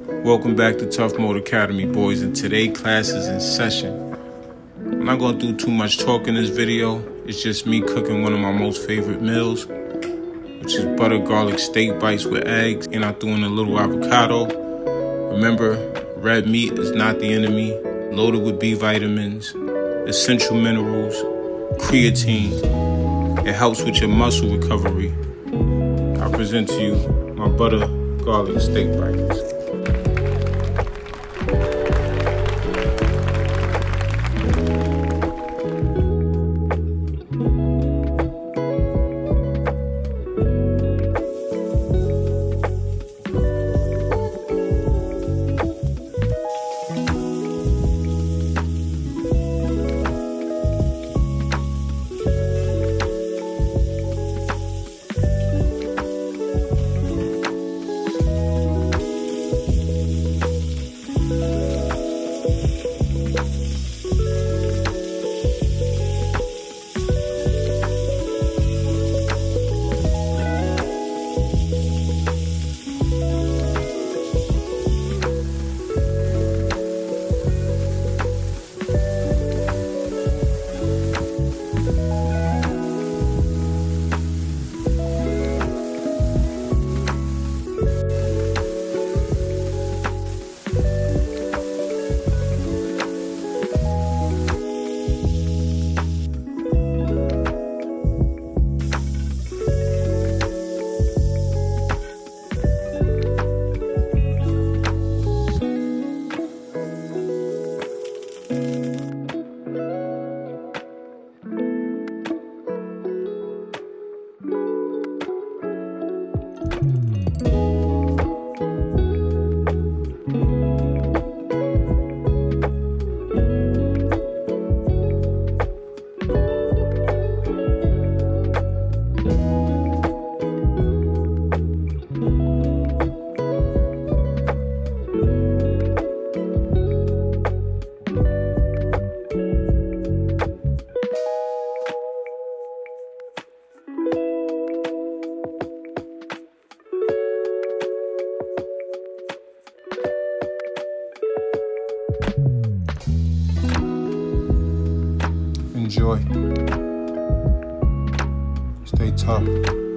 Welcome back to Tough Mode Academy, boys, and today class is in session. I'm not going to do too much talk in this video. It's just me cooking one of my most favorite meals, which is butter garlic steak bites with eggs, and I threw in a little avocado. Remember, red meat is not the enemy, loaded with B vitamins, essential minerals, creatine. It helps with your muscle recovery. I present to you my butter garlic steak bites. Enjoy. Stay tough.